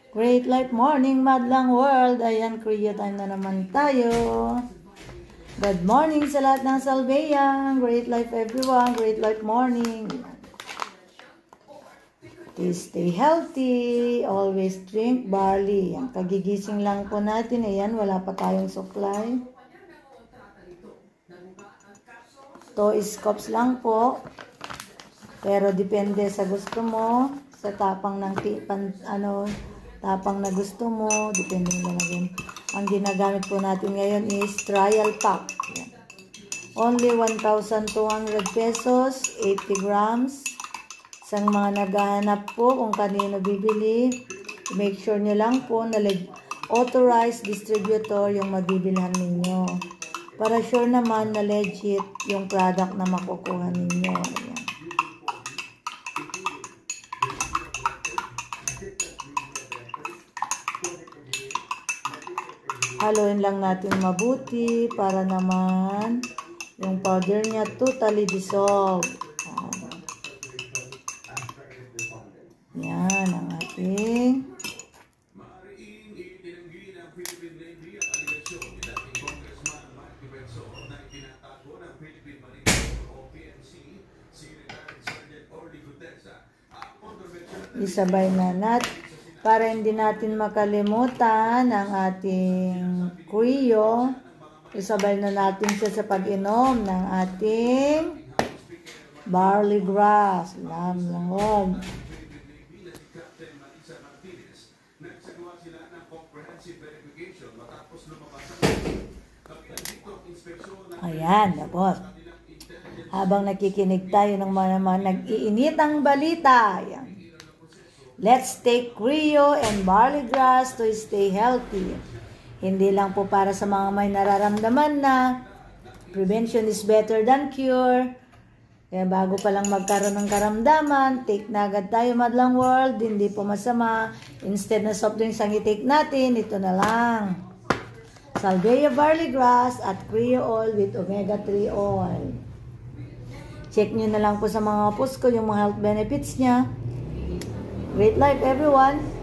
Great Life Morning, Madlang World. Ayan, Kriyo time na naman tayo. Good morning sa lahat ng Salveyan. Great Life everyone. Great Life Morning. Please stay healthy. Always drink barley. Yan, kagigising lang po natin. Ayan, wala pa tayong supply. 2 scoops lang po. Pero depende sa gusto mo. Sa tapang ng tapang na gusto mo. Depende mo lang. Ang ginagamit po natin ngayon is trial pack. Yan. Only 1,200 pesos. 80 grams. Sa mga naghahanap po kung kanino bibili, make sure nyo lang po na authorized distributor yung mabibilhan ninyo. Para sure naman na legit yung product na makukuha ninyo. Ayan. Haluin lang natin mabuti para naman yung powder niya totally dissolve. Yan ang ating isabay na natin para hindi natin makalimutan ang ating Kriyo. Isabay na natin siya sa pag-inom ng ating barley grass. Lamang. Ayan, tapos. Habang nakikinig tayo ng mga nag-iinitang balita. Ayan. Let's take Kriyo and barley grass to stay healthy. Hindi lang po para sa mga may nararamdaman na prevention is better than cure. Kaya bago pa lang magkaroon ng karamdaman, take na agad tayo, Madlang World. Hindi po masama. Instead na soft drinks ang i-take natin, ito na lang. Salveya barley grass at Kriyo oil with omega-3 oil. Check nyo na lang po sa mga post ko yung mga health benefits niya. Great life everyone!